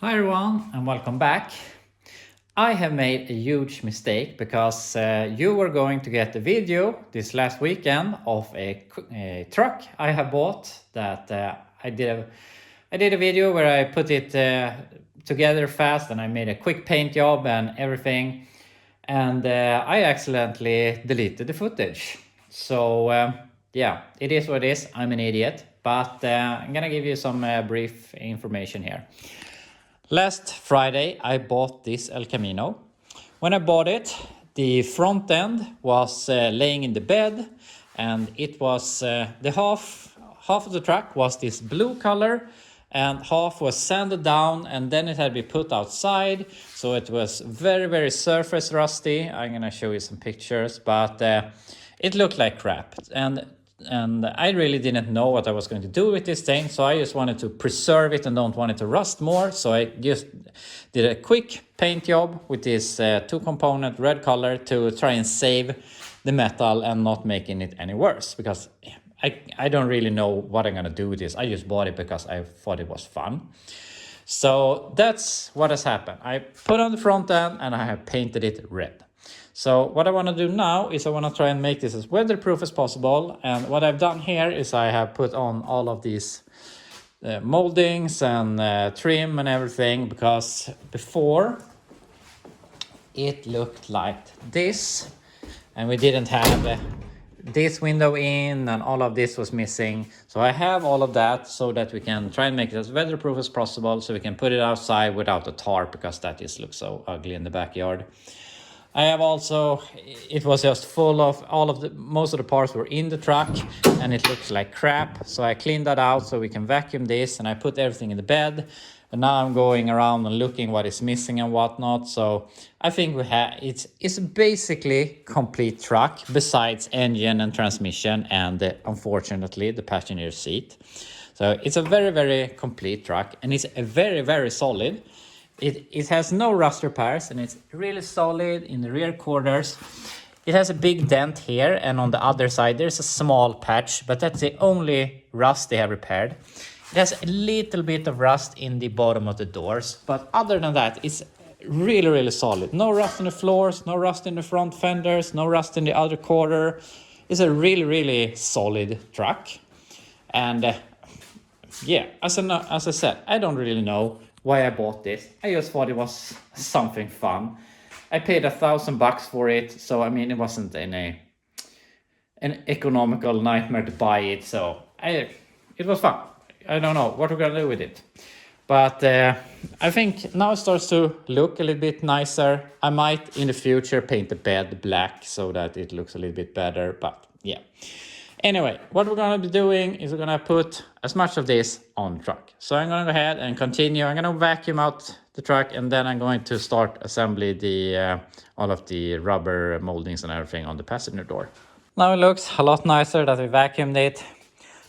Hi everyone and welcome back. I have made a huge mistake because you were going to get a video this last weekend of a truck I have bought that I did a video where I put it together fast and I made a quick paint job and everything, and I accidentally deleted the footage. So yeah, it is what it is. I'm an idiot, but I'm gonna give you some brief information here. Last Friday, I bought this El Camino. When I bought it, the front end was laying in the bed, and it was the half of the truck was this blue color, and half was sanded down, and then it had been put outside, so it was very surface rusty. I'm gonna show you some pictures, but it looked like crap, and I really didn't know what I was going to do with this thing, so I just wanted to preserve it and don't want it to rust more. So I just did a quick paint job with this two-component red color to try and save the metal and not making it any worse, because I don't really know what I'm gonna do with this. I just bought it because I thought it was fun. So that's what has happened. I put on the front end and I have painted it red. So what I want to do now is I want to try and make this as weatherproof as possible. And what I've done here is I have put on all of these moldings and trim and everything, because before it looked like this and we didn't have this window in and all of this was missing. So I have all of that so that we can try and make it as weatherproof as possible, so we can put it outside without a tarp, because that just looks so ugly in the backyard. I have also, it was just full of most of the parts were in the truck and it looks like crap. So I cleaned that out so we can vacuum this, and I put everything in the bed. And now I'm going around and looking what is missing and whatnot. So I think we have, it's basically complete truck besides engine and transmission and unfortunately the passenger seat. So it's a very complete truck, and it's a very solid. It has no rust repairs, and it's really solid in the rear quarters. It has a big dent here, and on the other side there's a small patch, but that's the only rust they have repaired. It has a little bit of rust in the bottom of the doors, but other than that, it's really solid. No rust in the floors, no rust in the front fenders, no rust in the other quarter. It's a really solid truck. And yeah, as I said, I don't really know why I bought this. I just thought it was something fun. I paid $1,000 for it, so I mean it wasn't an economical nightmare to buy it. So it was fun. I don't know what we're gonna do with it, but I think now it starts to look a little bit nicer. I might in the future paint the bed black so that it looks a little bit better, but yeah. Anyway, what we're going to be doing is we're going to put as much of this on the truck. So I'm going to go ahead and continue. I'm going to vacuum out the truck, and then I'm going to start assembly all of the rubber moldings and everything on the passenger door. Now it looks a lot nicer that we vacuumed it.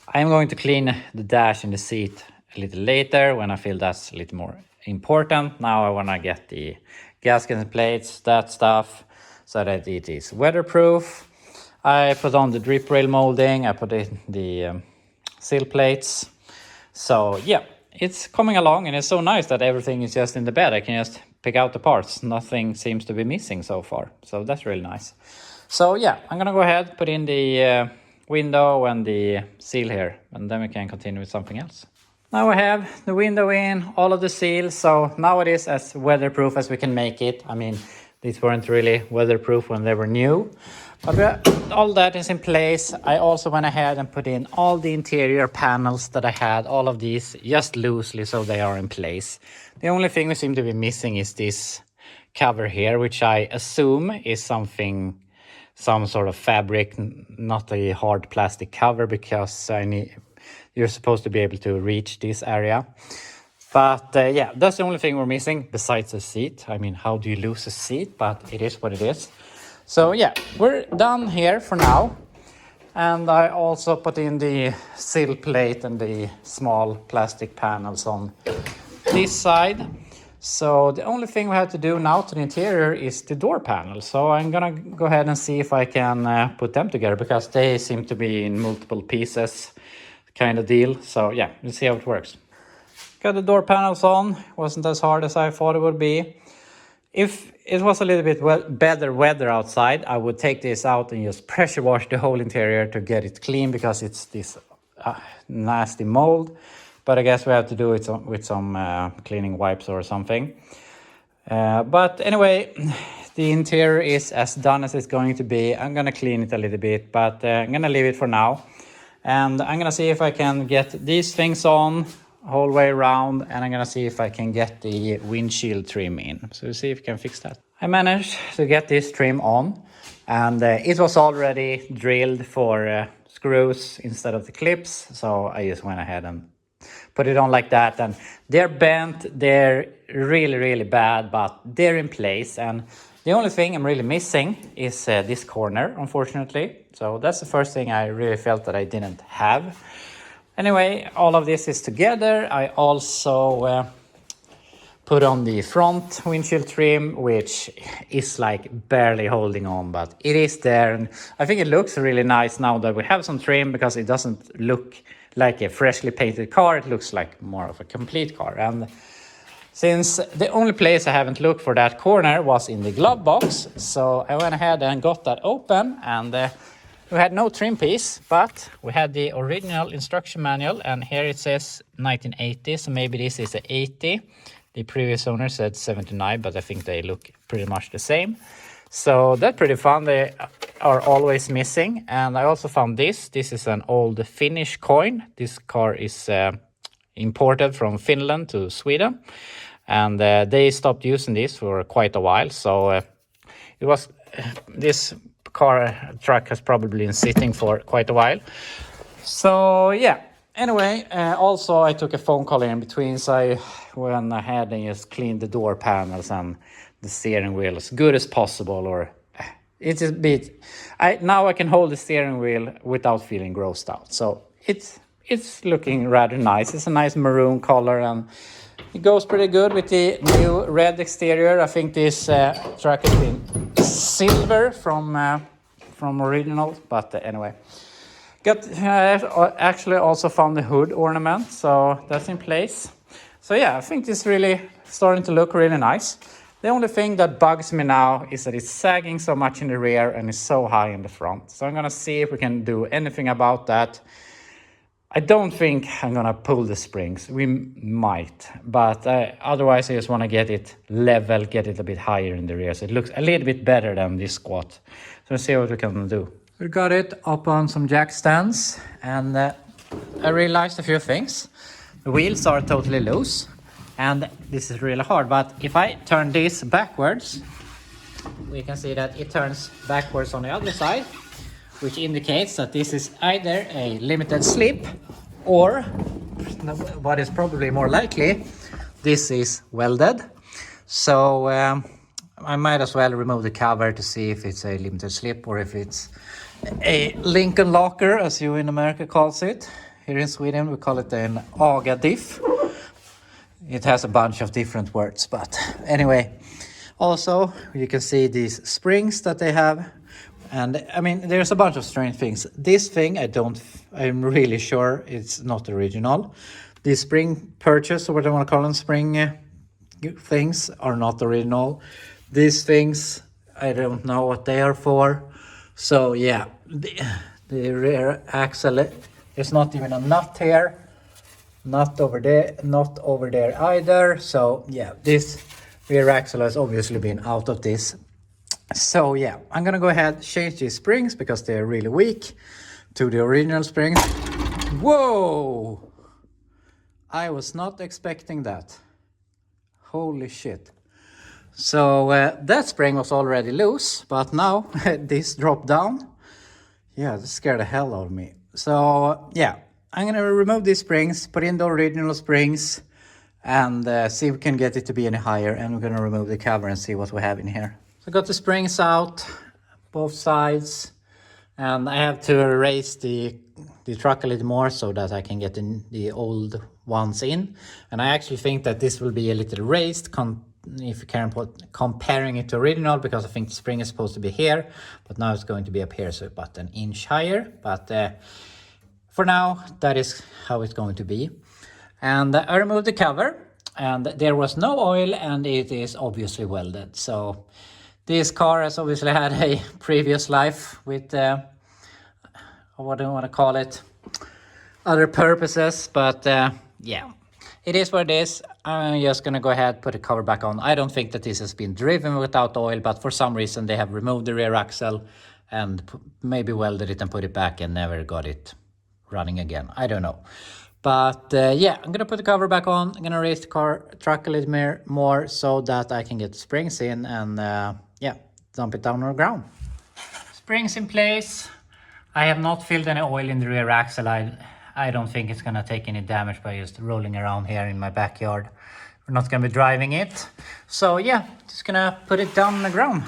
I'm going to clean the dash and the seat a little later when I feel that's a little more important. Now I want to get the gaskets and plates, that stuff, so that it is weatherproof. I put on the drip rail molding, I put in the sill plates. So yeah, it's coming along, and it's so nice that everything is just in the bed. I can just pick out the parts. Nothing seems to be missing so far. So that's really nice. So yeah, I'm gonna go ahead, put in the window and the seal here, and then we can continue with something else. Now I have the window in, all of the seals. So now it is as weatherproof as we can make it. I mean, these weren't really weatherproof when they were new, but all that is in place. I also went ahead and put in all the interior panels that I had, all of these just loosely, so they are in place. The only thing we seem to be missing is this cover here, which I assume is some sort of fabric, not a hard plastic cover, because you're supposed to be able to reach this area. But yeah, that's the only thing we're missing besides a seat. I mean, how do you lose a seat? But it is what it is. So yeah, we're done here for now. And I also put in the sill plate and the small plastic panels on this side. So the only thing we have to do now to the interior is the door panel. So I'm gonna go ahead and see if I can put them together, because they seem to be in multiple pieces kind of deal. So yeah, we'll see how it works. got the door panels on. Wasn't as hard as I thought it would be. If it was a little bit better weather outside, I would take this out and just pressure wash the whole interior to get it clean, because it's this nasty mold. But I guess we have to do it with some cleaning wipes or something. But anyway, the interior is as done as it's going to be. I'm gonna clean it a little bit, but I'm gonna leave it for now. And I'm gonna see if I can get these things on whole way around, and I'm gonna see if I can get the windshield trim in. So we'll see if we can fix that. I managed to get this trim on, and it was already drilled for screws instead of the clips, so I just went ahead and put it on like that. And they're bent, they're really bad, but they're in place. And the only thing I'm really missing is this corner, unfortunately. So that's the first thing I really felt that I didn't have. Anyway, all of this is together. I also put on the front windshield trim, which is like barely holding on, but it is there. And I think it looks really nice now that we have some trim, because it doesn't look like a freshly painted car. It looks like more of a complete car. And since the only place I haven't looked for that corner was in the glove box, so I went ahead and got that open, and we had no trim piece, but we had the original instruction manual, and here it says 1980, so maybe this is a 80. The previous owner said 79, but I think they look pretty much the same. So that's pretty fun. They are always missing. And I also found this. This is an old Finnish coin. This car is imported from Finland to Sweden, and they stopped using this for quite a while. So it was this truck has probably been sitting for quite a while. So yeah, anyway, also I took a phone call in between, so I went ahead and just cleaned the door panels and the steering wheel as good as possible. Or it's a bit, now I can hold the steering wheel without feeling grossed out. So it's looking rather nice. It's a nice maroon color, and it goes pretty good with the new red exterior. I think this truck has been silver from original, but anyway. Actually also found the hood ornament, so that's in place. So yeah, I think this really starting to look really nice. The only thing that bugs me now is that it's sagging so much in the rear and it's so high in the front. So I'm gonna see if we can do anything about that. I don't think I'm gonna pull the springs. We might, but otherwise I just wanna get it level, get it a bit higher in the rear, so it looks a little bit better than this squat. So let's see what we can do. We got it up on some jack stands, and I realized a few things. The wheels are totally loose, and this is really hard, but if I turn this backwards, we can see that it turns backwards on the other side, which indicates that this is either a limited slip, or what is probably more likely, this is welded. So I might as well remove the cover to see if it's a limited slip or if it's a Lincoln locker, as you in America calls it. Here in Sweden we call it an aga diff. It has a bunch of different words, but anyway. Also, you can see these springs that they have. And I mean, there's a bunch of strange things. This thing, I'm really sure it's not original. These spring perches, or what I want to call them, spring things, are not original. These things, I don't know what they are for. So yeah, the rear axle, there's not even a nut here. Not over there either. So yeah, this rear axle has obviously been out of this. So yeah, I'm gonna go ahead, change these springs because they're really weak to the original springs. Whoa! I was not expecting that. Holy shit. So that spring was already loose, but now this dropped down. Yeah, that scared the hell out of me. So yeah, I'm gonna remove these springs, put in the original springs, and see if we can get it to be any higher. And we're gonna remove the cover and see what we have in here. So I got the springs out, both sides, and I have to raise the truck a little more so that I can get the old ones in. And I actually think that this will be a little raised if you can comparing it to original, because I think the spring is supposed to be here, but now it's going to be up here, so about an inch higher. But for now, that is how it's going to be. And I removed the cover, and there was no oil, and it is obviously welded. So this car has obviously had a previous life with, what do I want to call it, other purposes, but yeah, it is what it is. I'm just gonna go ahead, put the cover back on. I don't think that this has been driven without oil, but for some reason they have removed the rear axle and maybe welded it and put it back and never got it running again. I don't know. But yeah, I'm gonna put the cover back on. I'm gonna raise the truck a little more so that I can get the springs in and yeah, dump it down on the ground. Springs in place. I have not filled any oil in the rear axle. I don't think it's gonna take any damage by just rolling around here in my backyard. We're not gonna be driving it. So yeah, just gonna put it down on the ground.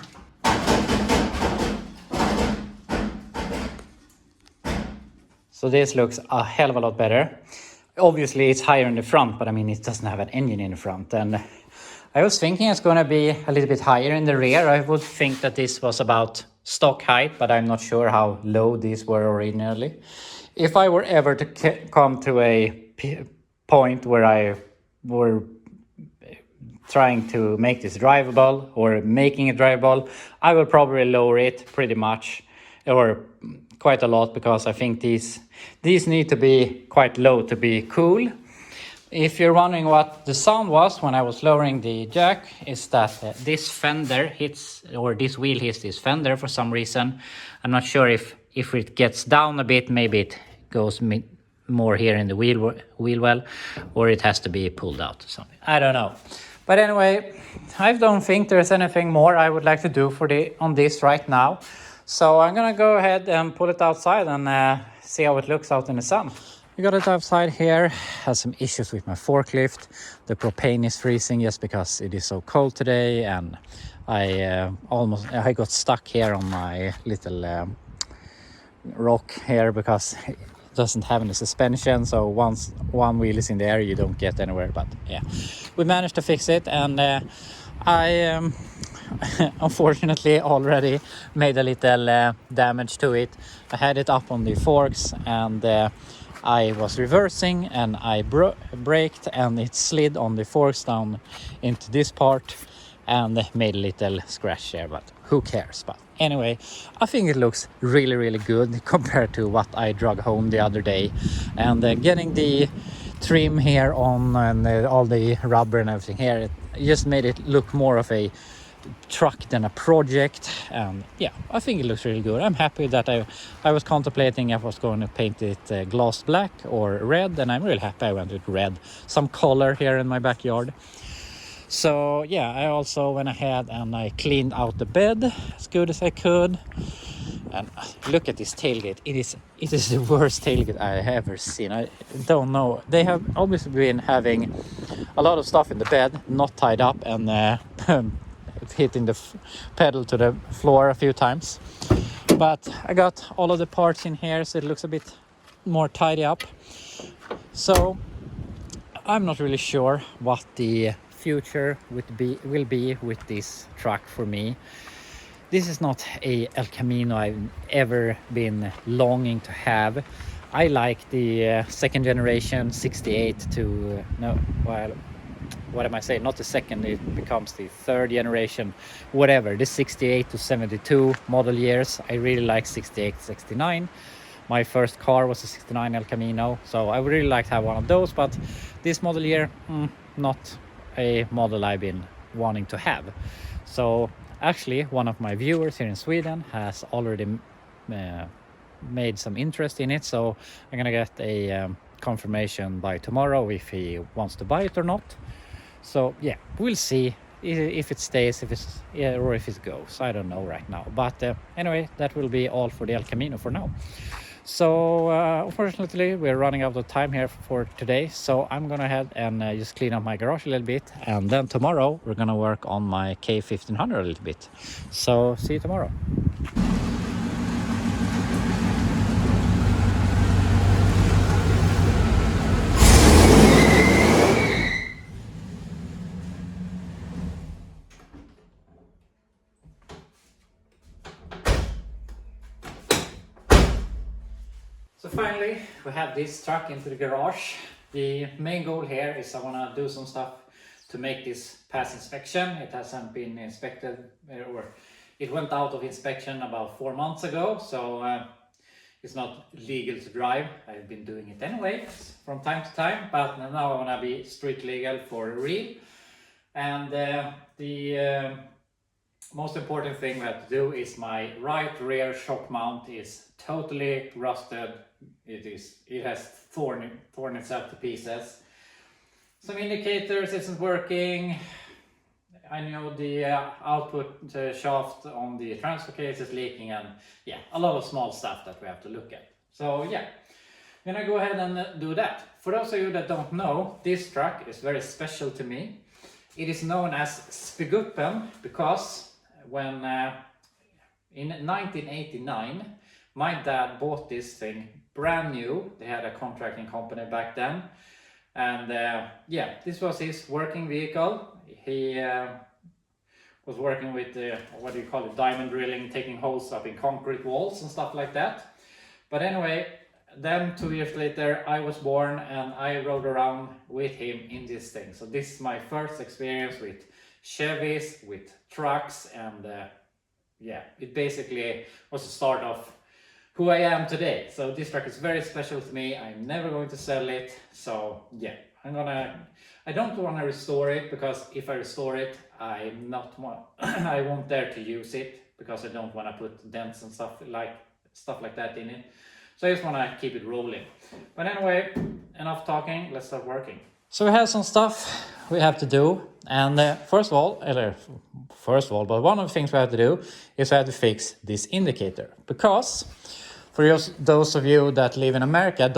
So this looks a hell of a lot better. Obviously it's higher in the front, but I mean, it doesn't have an engine in the front. And I was thinking it's gonna be a little bit higher in the rear. I would think that this was about stock height, but I'm not sure how low these were originally. If I were ever to come to a point where I were trying to make this drivable or making it drivable, I will probably lower it pretty much or quite a lot, because I think these need to be quite low to be cool. If you're wondering what the sound was when I was lowering the jack, is that this fender hits, or this wheel hits this fender for some reason. I'm not sure if it gets down a bit, maybe it goes more here in the wheel well, or it has to be pulled out or something. I don't know. But anyway, I don't think there's anything more I would like to do on this right now. So I'm gonna go ahead and pull it outside and see how it looks out in the sun. We got it outside here. Has some issues with my forklift. The propane is freezing just because it is so cold today, and I got stuck here on my little rock here because it doesn't have any suspension. So once one wheel is in the air, you don't get anywhere. But yeah, we managed to fix it, and I unfortunately already made a little damage to it. I had it up on the forks, and I was reversing and I braked, and it slid on the forks down into this part and made a little scratch there, but who cares? But anyway, I think it looks really, really good compared to what I drug home the other day. And getting the trim here on and all the rubber and everything here, it just made it look more of a truck than a project. And yeah, I think it looks really good. I'm happy that I was contemplating if I was going to paint it gloss black or red, and I'm really happy I went with red. Some color here in my backyard. So yeah, I also went ahead and I cleaned out the bed as good as I could. And look at this tailgate. It is the worst tailgate I have ever seen. I don't know. They have obviously been having a lot of stuff in the bed, not tied up, and hitting the pedal to the floor a few times. But I got all of the parts in here, so it looks a bit more tidy up. So I'm not really sure what the future will be with this truck for me. This is not a El Camino I've ever been longing to have. I like the second generation 68 to what am I saying? Not the second, it becomes the third generation, whatever, the 68 to 72 model years. I really like 68, 69. My first car was a 69 El Camino, so I would really like to have one of those, but this model year, not a model I've been wanting to have. So actually, one of my viewers here in Sweden has already made some interest in it, so I'm gonna get a confirmation by tomorrow if he wants to buy it or not. So yeah, we'll see if it stays, or if it goes. I don't know right now. But anyway, that will be all for the El Camino for now. So unfortunately, we're running out of time here for today. So I'm gonna head and just clean up my garage a little bit. And then tomorrow, we're gonna work on my K1500 a little bit. So see you tomorrow. So finally, we have this truck into the garage. The main goal here is I want to do some stuff to make this pass inspection. It hasn't been inspected, or it went out of inspection about 4 months ago, so it's not legal to drive. I've been doing it anyway from time to time, but now I want to be street legal for real. And the most important thing we have to do is my right rear shock mount is totally rusted. It has torn itself to pieces. Some indicators isn't working. I know the output shaft on the transfer case is leaking, and yeah, a lot of small stuff that we have to look at. So yeah, I'm gonna go ahead and do that. For those of you that don't know, this truck is very special to me. It is known as Spiguppen because when in 1989 my dad bought this thing brand new. They had a contracting company back then, and yeah, this was his working vehicle. He was working with what do you call it, diamond drilling, taking holes up in concrete walls and stuff like that. But anyway, then 2 years later I was born and I rode around with him in this thing. So this is my first experience with Chevys, with trucks, and yeah, it basically was the start of who I am today. So this truck is very special to me. I'm never going to sell it. So yeah, I don't want to restore it, because if I restore it, I won't dare to use it, because I don't want to put dents and stuff like that in it. So I just want to keep it rolling. But anyway, enough talking, let's start working. So we have some stuff we have to do, and first of all, but one of the things we have to do is we have to fix this indicator, because for those of you that live in America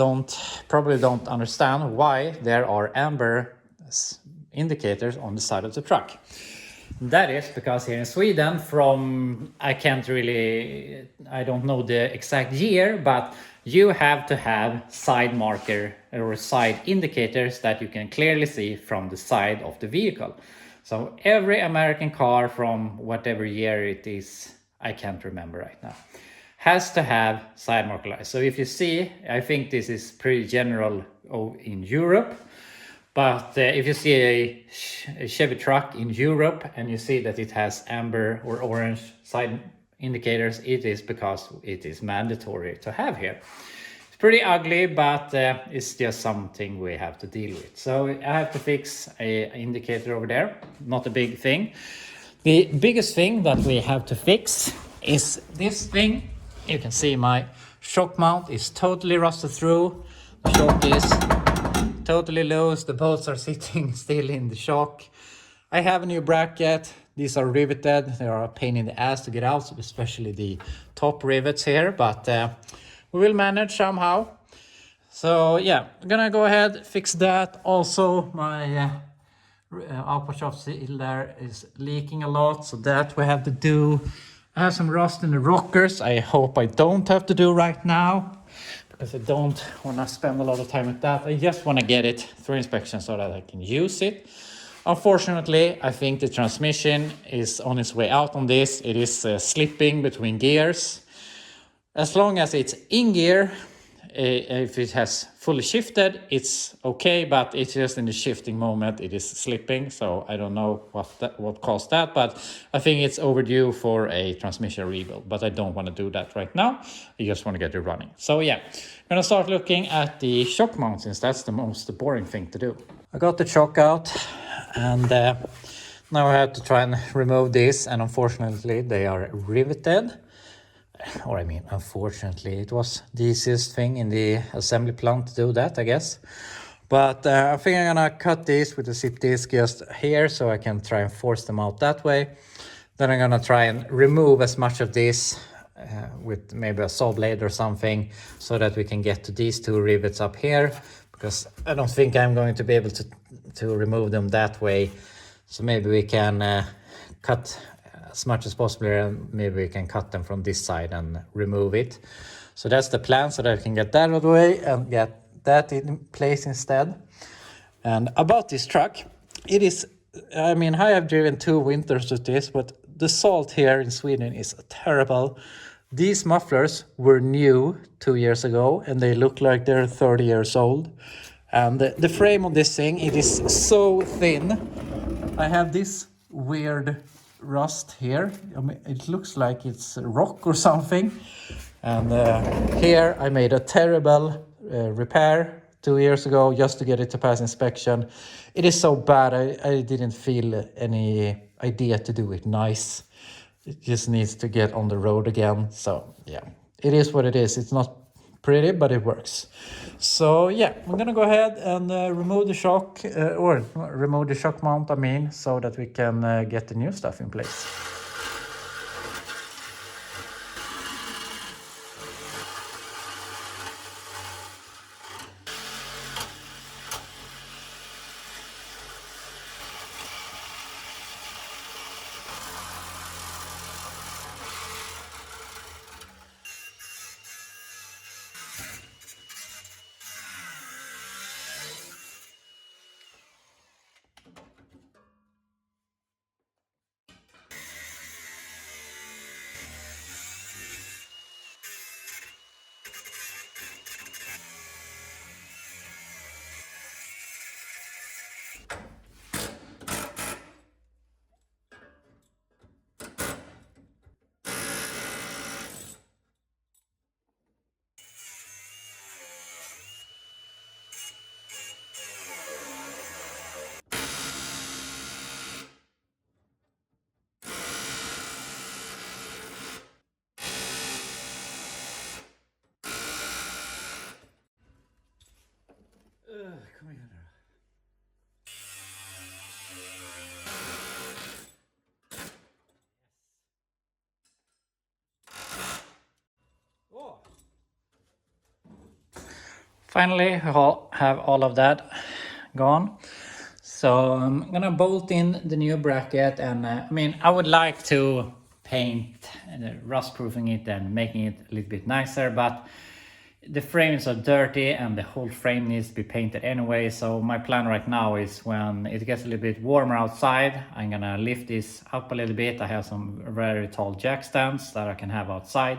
probably don't understand why there are amber indicators on the side of the truck. That is because here in Sweden, I don't know the exact year, but you have to have side marker or side indicators that you can clearly see from the side of the vehicle. So every American car from whatever year it is, I can't remember right now, has to have side marker lights. So if you see, I think this is pretty general in Europe, but if you see a Chevy truck in Europe and you see that it has amber or orange side indicators, it is because it is mandatory to have here. It's pretty ugly, but it's just something we have to deal with. So I have to fix an indicator over there, not a big thing. The biggest thing that we have to fix is this thing. You can see my shock mount is totally rusted through. The shock is totally loose. The bolts are sitting still in the shock. I have a new bracket. These are riveted. They are a pain in the ass to get out, especially the top rivets here, but we will manage somehow. So yeah, I'm gonna go ahead, fix that. Also, my upper shaft seal there is leaking a lot, so that we have to do. I have some rust in the rockers. I hope I don't have to do right now, because I don't want to spend a lot of time with that. I just want to get it through inspection so that I can use it. Unfortunately, I think the transmission is on its way out on this. It is slipping between gears. As long as it's in gear, if it has fully shifted, it's okay, but it's just in the shifting moment it is slipping. So I don't know what caused that, but I think it's overdue for a transmission rebuild, but I don't want to do that right now. I just want to get it running. So yeah, I'm gonna start looking at the shock mount, since that's the most boring thing to do. I got the shock out, and now I have to try and remove this, and unfortunately they are riveted. Or I mean, unfortunately, it was the easiest thing in the assembly plant to do that, I guess. But I think I'm gonna cut these with a zip disc just here, so I can try and force them out that way. Then I'm gonna try and remove as much of this with maybe a saw blade or something, so that we can get to these two rivets up here, because I don't think I'm going to be able to remove them that way. So maybe we can cut as much as possible, and maybe we can cut them from this side and remove it. So that's the plan, so that I can get that out of the way and get that in place instead. And about this truck, it is, I mean, I have driven 2 winters with this, but the salt here in Sweden is terrible. These mufflers were new 2 years ago, and they look like they're 30 years old. And the frame of this thing, it is so thin. I have this weird rust here. I mean, it looks like it's a rock or something. And here I made a terrible repair 2 years ago just to get it to pass inspection. It is so bad, I didn't feel any idea to do it nice. It just needs to get on the road again. So yeah, it is what it is. It's not pretty, but it works. So yeah, I'm gonna go ahead and remove the shock, or remove the shock mount, I mean, so that we can get the new stuff in place. Kom igen nu. Finally, we have all of that gone. So I'm gonna bolt in the new bracket, and I mean, I would like to paint rust proofing it and making it a little bit nicer, but the frames are dirty and the whole frame needs to be painted anyway. So my plan right now is when it gets a little bit warmer outside, I'm gonna lift this up a little bit. I have some very tall jack stands that I can have outside.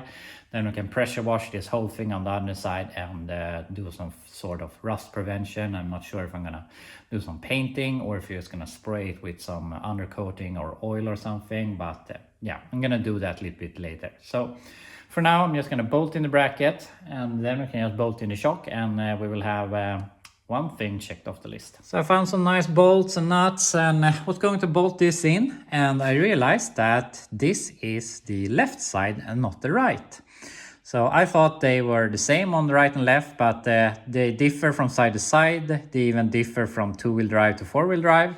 Then we can pressure wash this whole thing on the underside and do some sort of rust prevention. I'm not sure if I'm gonna do some painting or if you're just gonna spray it with some undercoating or oil or something, but yeah, I'm gonna do that a little bit later. So for now, I'm just gonna bolt in the bracket and then we can just bolt in the shock, and we will have one thing checked off the list. So I found some nice bolts and nuts and was going to bolt this in, and I realized that this is the left side and not the right. So I thought they were the same on the right and left, but they differ from side to side. They even differ from two-wheel drive to four-wheel drive.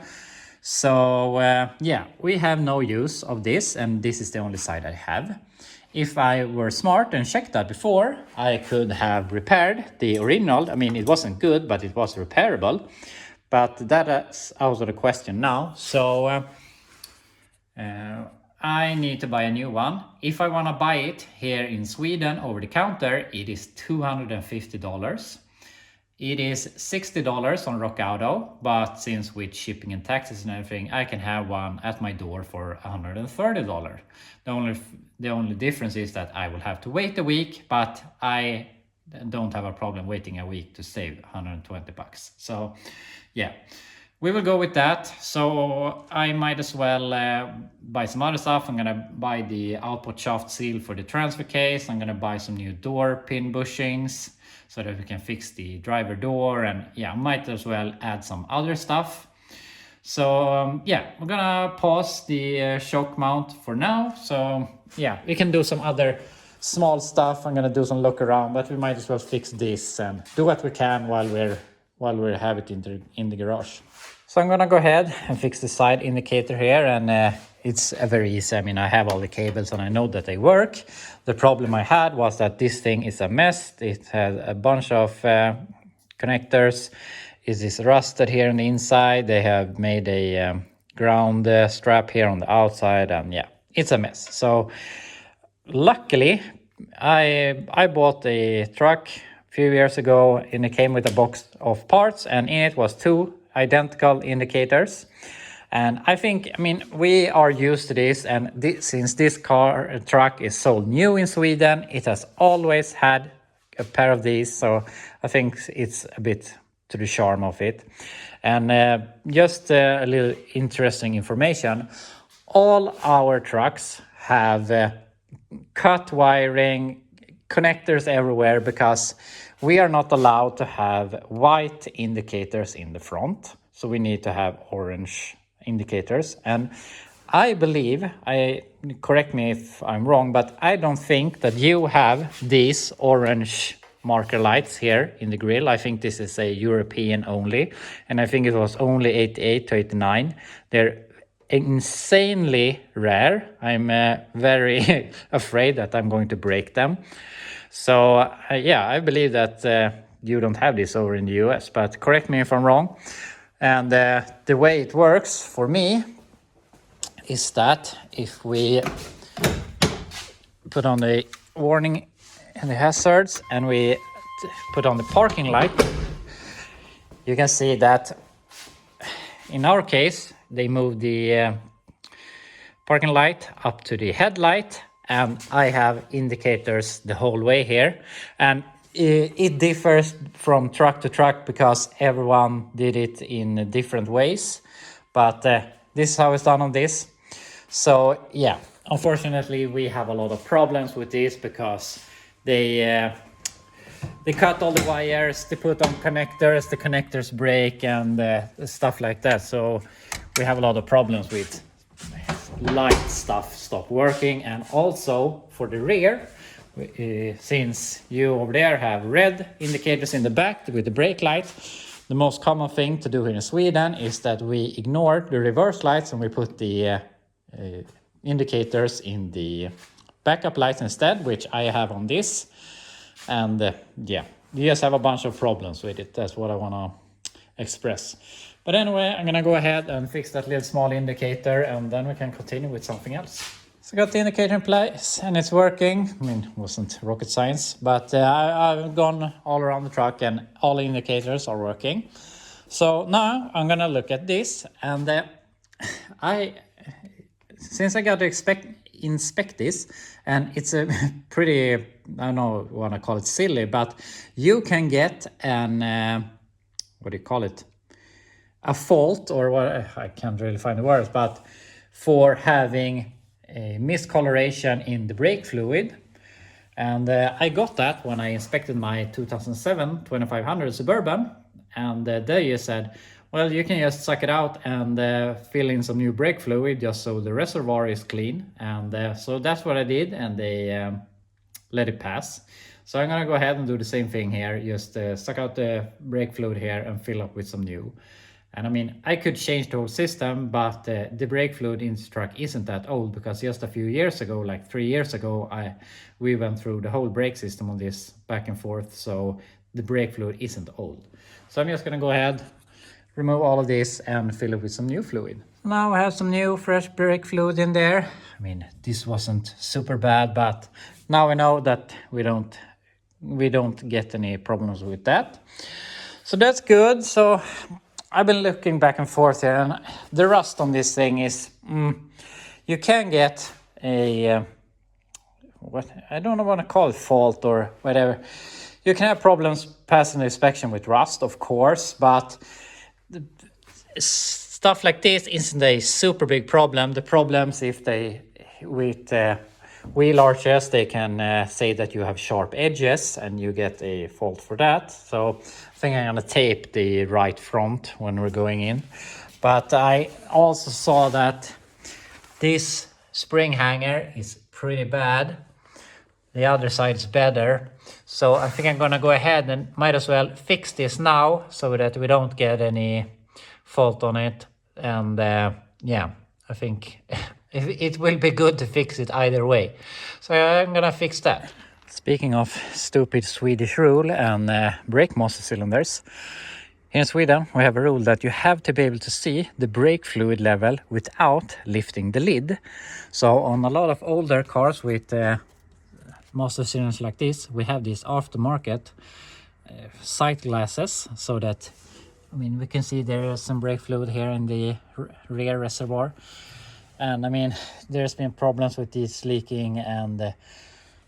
So yeah, we have no use of this, and this is the only side I have. If I were smart and checked that before, I could have repaired the original. I mean, it wasn't good, but it was repairable. But that is out of the question now. So I need to buy a new one. If I want to buy it here in Sweden over the counter, it is $250. It is $60 on Rock Auto, but since with shipping and taxes and everything, I can have one at my door for $130. The only difference is that I will have to wait a week, but I don't have a problem waiting a week to save 120 bucks. So yeah, we will go with that. So I might as well buy some other stuff. I'm gonna buy the output shaft seal for the transfer case. I'm gonna buy some new door pin bushings so that we can fix the driver door, and yeah, might as well add some other stuff. So yeah, we're gonna pause the shock mount for now. So yeah, we can do some other small stuff. I'm gonna do some look around, but we might as well fix this and do what we can while we have it in the garage. So I'm gonna go ahead and fix the side indicator here, and it's very easy. I mean, I have all the cables and I know that they work. The problem I had was that this thing is a mess. It has a bunch of connectors. It is rusted here on the inside. They have made a ground strap here on the outside, and yeah, it's a mess. So luckily, I bought a truck a few years ago, and it came with a box of parts, and in it was two identical indicators. And I mean, we are used to this, and since this truck is so new in Sweden, it has always had a pair of these. So I think it's a bit to the charm of it. And just a little interesting information. All our trucks have cut wiring, connectors everywhere, because we are not allowed to have white indicators in the front. So we need to have orange indicators. And I believe, correct me if I'm wrong, but I don't think that you have these orange marker lights here in the grill. I think this is a European only, and I think it was only 88 to 89. They're insanely rare. I'm very afraid that I'm going to break them. So yeah, I believe that you don't have this over in the US, but correct me if I'm wrong. And the way it works for me is that if we put on the warning and the hazards and we put on the parking light, you can see that in our case they moved the parking light up to the headlight, and I have indicators the whole way here. And it differs from truck to truck because everyone did it in different ways, but this is how it's done on this. So yeah, unfortunately we have a lot of problems with this because they cut all the wires, they put on connectors, the connectors break, and stuff like that. So we have a lot of problems with light stuff stop working. And also for the rear, since you over there have red indicators in the back with the brake light, the most common thing to do here in Sweden is that we ignore the reverse lights and we put the indicators in the backup lights instead, which I have on this. And yeah, you just have a bunch of problems with it. That's what I want to express. But anyway, I'm gonna go ahead and fix that little small indicator, and then we can continue with something else. So I got the indicator in place and it's working. I mean, it wasn't rocket science, but I've gone all around the truck and all the indicators are working. So now I'm gonna look at this, and since I got to inspect this, and it's a pretty, I don't want to call it silly, but you can get an what do you call it, a fault, or what, I can't really find the words, but for having a miscoloration in the brake fluid. And I got that when I inspected my 2007 2500 Suburban, and they just said, well, you can just suck it out and fill in some new brake fluid just so the reservoir is clean. And so that's what I did, and they let it pass. So I'm gonna go ahead and do the same thing here, just suck out the brake fluid here and fill up with some new. And I mean, I could change the whole system, but the brake fluid in this truck isn't that old, because just a few years ago, like 3 years ago, we went through the whole brake system on this back and forth. So the brake fluid isn't old. So I'm just gonna go ahead, remove all of this and fill it with some new fluid. Now I have some new fresh brake fluid in there. I mean, this wasn't super bad, but now we know that we don't get any problems with that. So that's good. So I've been looking back and forth here, and the rust on this thing is, you can get a, what, I don't know what to call it, fault or whatever. You can have problems passing the inspection with rust, of course, but stuff like this isn't a super big problem. The problems, if they, with wheel arches, they can say that you have sharp edges and you get a fault for that. So I think I'm gonna tape the right front when we're going in. But I also saw that this spring hanger is pretty bad. The other side is better. So I think I'm gonna go ahead and might as well fix this now so that we don't get any fault on it. And yeah, I think it will be good to fix it either way. So I'm gonna fix that. Speaking of stupid Swedish rule and brake master cylinders, here in Sweden we have a rule that you have to be able to see the brake fluid level without lifting the lid. So on a lot of older cars with master cylinders like this, we have these aftermarket sight glasses, so that, I mean, we can see there is some brake fluid here in the rear reservoir. And I mean, there's been problems with these leaking and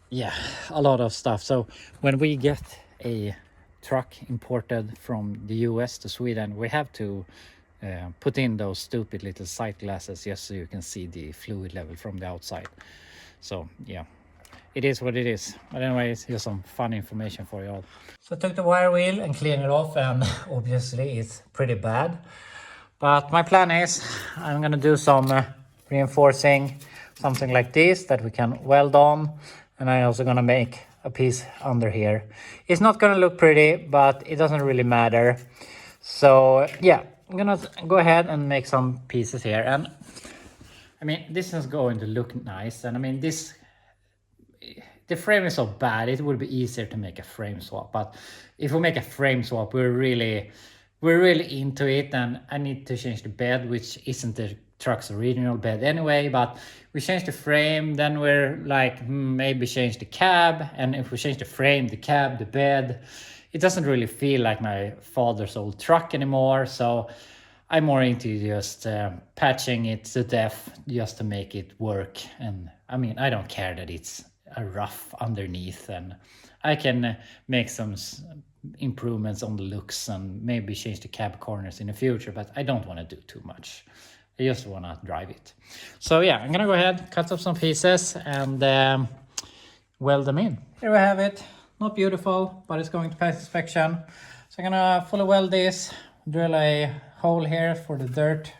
yeah, a lot of stuff. So when we get a truck imported from the US to Sweden, we have to put in those stupid little sight glasses just so you can see the fluid level from the outside. So yeah, it is what it is. But anyways, here's some fun information for you all. So I took the wire wheel and cleaned it off, and obviously it's pretty bad. But my plan is I'm gonna do some reinforcing, something like this that we can weld on. And I'm also gonna make a piece under here. It's not gonna look pretty, but it doesn't really matter. So yeah, I'm gonna go ahead and make some pieces here. And I mean, this is going to look nice. And I mean, the frame is so bad, it would be easier to make a frame swap. But if we make a frame swap, we're really into it. And I need to change the bed, which isn't the truck's original bed anyway. But we change the frame, then we're like, maybe change the cab. And if we change the frame, the cab, the bed, it doesn't really feel like my father's old truck anymore. So I'm more into just patching it to death just to make it work. And I mean, I don't care that it's a rough underneath, and I can make some improvements on the looks and maybe change the cab corners in the future, but I don't want to do too much. I just want to drive it. So yeah, I'm gonna go ahead, cut up some pieces and weld them in. Here we have it. Not beautiful, but it's going to pass inspection. So I'm gonna fully weld this, drill a hole here for the dirt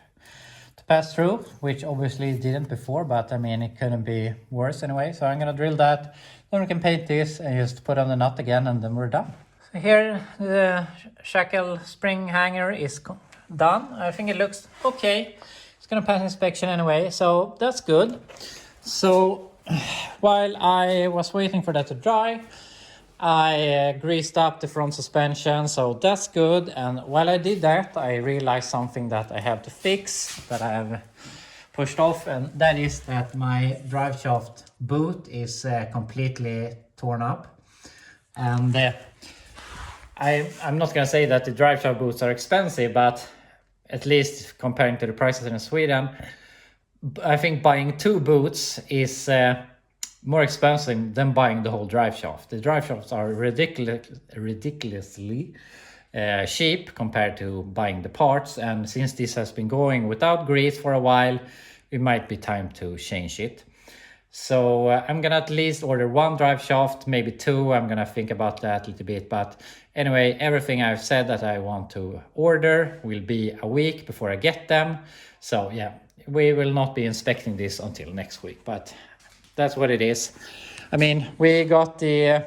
to pass through, which obviously it didn't before, but I mean, it couldn't be worse anyway. So I'm gonna drill that, then we can paint this and just put on the nut again, and then we're done. So here, the shackle spring hanger is done. I think it looks okay. It's gonna pass inspection anyway, so that's good. So while I was waiting for that to dry, I greased up the front suspension, so that's good. And while I did that, I realized something that I have to fix, that I have pushed off, and that is that my drive shaft boot is completely torn up. And I'm not gonna say that the drive shaft boots are expensive, but at least comparing to the prices in Sweden, I think buying 2 boots is more expensive than buying the whole drive shaft. The drive shafts are ridiculously cheap compared to buying the parts, and since this has been going without grease for a while, it might be time to change it. So I'm gonna at least order 1 drive shaft, maybe 2. I'm gonna think about that a little bit, but anyway, everything I've said that I want to order will be a week before I get them. So yeah, we will not be inspecting this until next week, but that's what it is. I mean, we got the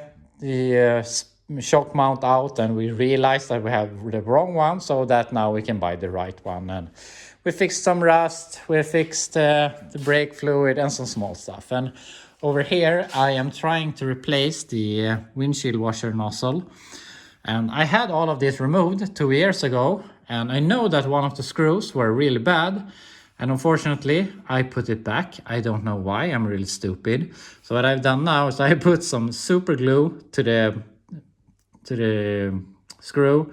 shock mount out, and we realized that we have the wrong one, so that now we can buy the right one. And we fixed some rust, we fixed the brake fluid and some small stuff. And over here, I am trying to replace the windshield washer nozzle. And I had all of this removed 2 years ago, and I know that one of the screws were really bad. And unfortunately, I put it back. I don't know why, I'm really stupid. So what I've done now is I put some super glue to the screw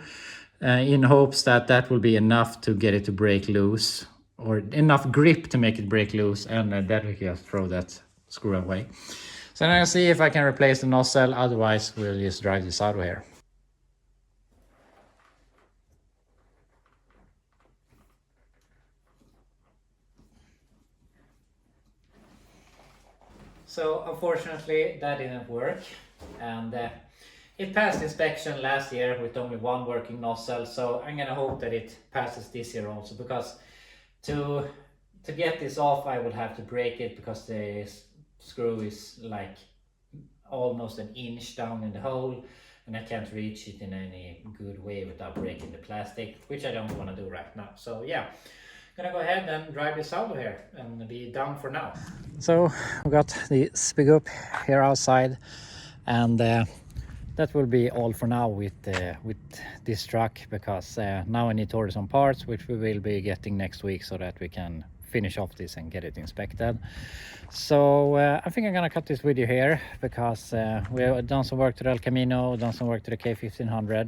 in hopes that that will be enough to get it to break loose, or enough grip to make it break loose, and then we can just throw that screw away. So I'm gonna see if I can replace the nozzle, otherwise we'll just drive this out of here. So unfortunately that didn't work, and it passed inspection last year with only 1 working nozzle. So I'm gonna hope that it passes this year also, because to get this off I would have to break it, because the screw is like almost an inch down in the hole, and I can't reach it in any good way without breaking the plastic, which I don't want to do right now. So yeah, gonna go ahead and drive this out of here and be done for now. So we got the spig up here outside, and that will be all for now with this truck, because now I need to order some parts, which we will be getting next week, so that we can finish off this and get it inspected. So I think I'm gonna cut this video here, because we have done some work to the El Camino, done some work to the K1500.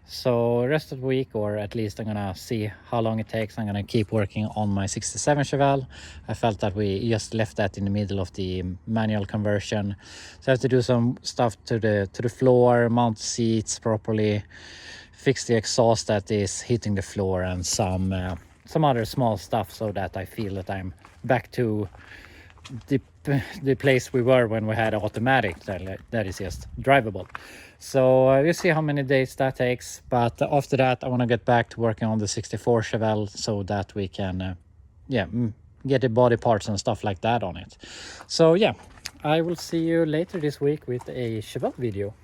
So rest of the week, or at least I'm gonna see how long it takes. I'm gonna keep working on my 67 Chevelle. I felt that we just left that in the middle of the manual conversion, so I have to do some stuff to the floor, mount seats properly, fix the exhaust that is hitting the floor, and some other small stuff, so that I feel that I'm back to the place we were when we had automatic that is just drivable. So we'll see how many days that takes, but after that I want to get back to working on the 64 Chevelle, so that we can get the body parts and stuff like that on it. So yeah, I will see you later this week with a Chevelle video.